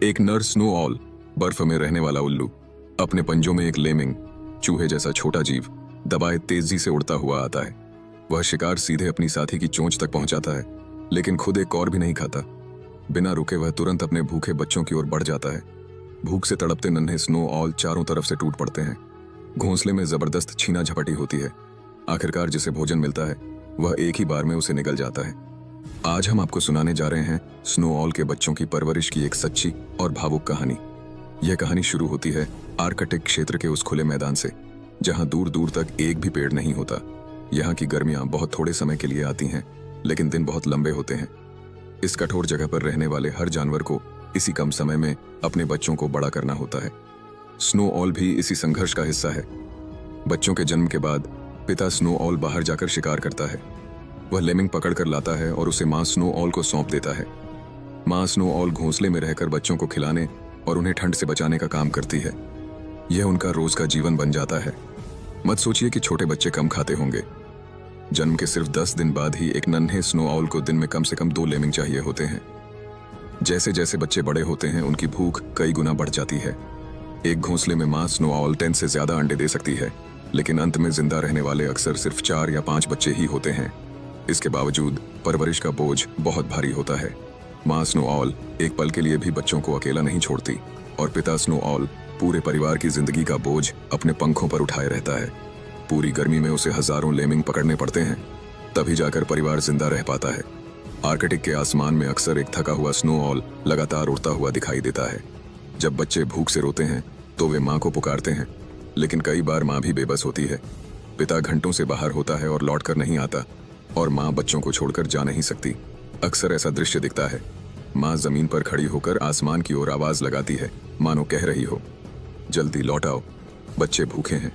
एक नर snow all, बर्फ में रहने वाला उल्लू, अपने पंजों में एक लेमिंग, चूहे जैसा छोटा जीव, दबाए तेजी से उड़ता हुआ आता है। वह शिकार सीधे अपनी साथी की चोंच तक पहुंचाता है, लेकिन खुद एक और भी नहीं खाता। बिना रुके वह तुरंत अपने भूखे बच्चों की ओर बढ़ जाता है। भूख से तड़पते नन्हे स्नो ऑल चारों तरफ से टूट पड़ते हैं। घोंसले में जबरदस्त छीना झपटी होती है। आखिरकार जिसे भोजन मिलता है वह एक ही बार में उसे निगल जाता है। आज हम आपको सुनाने जा रहे हैं स्नो ऑल के बच्चों की परवरिश की एक सच्ची और भावुक कहानी। यह कहानी शुरू होती है आर्कटिक क्षेत्र के उस खुले मैदान से, जहां दूर दूर तक एक भी पेड़ नहीं होता। यहाँ की गर्मियां बहुत थोड़े समय के लिए आती हैं, लेकिन दिन बहुत लंबे होते हैं। इस कठोर जगह पर रहने वाले हर जानवर को इसी कम समय में अपने बच्चों को बड़ा करना होता है। स्नो ऑल भी इसी संघर्ष का हिस्सा है। बच्चों के जन्म के बाद पिता स्नो ऑल बाहर जाकर शिकार करता है। वह लेमिंग पकड़ कर लाता है और उसे मां स्नो ऑल को सौंप देता है। मां स्नो ऑल घोंसले में रहकर बच्चों को खिलाने और उन्हें ठंड से बचाने का काम करती है। यह उनका रोज का जीवन बन जाता है। मत सोचिए कि छोटे बच्चे कम खाते होंगे। जन्म के सिर्फ 10 दिन बाद ही एक नन्हे स्नो ऑल को दिन में कम से कम 2 लेमिंग चाहिए होते हैं। जैसे जैसे बच्चे बड़े होते हैं उनकी भूख कई गुना बढ़ जाती है। एक घोंसले में मां स्नो ऑल 10 से ज्यादा अंडे दे सकती है, लेकिन अंत में जिंदा रहने वाले अक्सर सिर्फ 4 या 5 बच्चे ही होते हैं। इसके बावजूद परवरिश का बोझ बहुत भारी होता है। मां स्नो ऑल एक पल के लिए भी बच्चों को अकेला नहीं छोड़ती, और पिता स्नो ऑल पूरे परिवार की जिंदगी का बोझ अपने पंखों पर उठाए रहता है। पूरी गर्मी में उसे हजारों लेमिंग पकड़ने पड़ते हैं, तभी जाकर परिवार जिंदा रह पाता है। आर्कटिक के आसमान में अक्सर एक थका हुआ स्नो ऑल लगातार उड़ता हुआ दिखाई देता है। जब बच्चे भूख से रोते हैं तो वे मां को पुकारते हैं, लेकिन कई बार मां भी बेबस होती है। पिता घंटों से बाहर होता है और लौट कर नहीं आता, और मां बच्चों को छोड़कर जा नहीं सकती। अक्सर ऐसा दृश्य दिखता है। मां जमीन पर खड़ी होकर आसमान की ओर आवाज लगाती है, मानो कह रही हो, जल्दी लौट आओ, बच्चे भूखे हैं।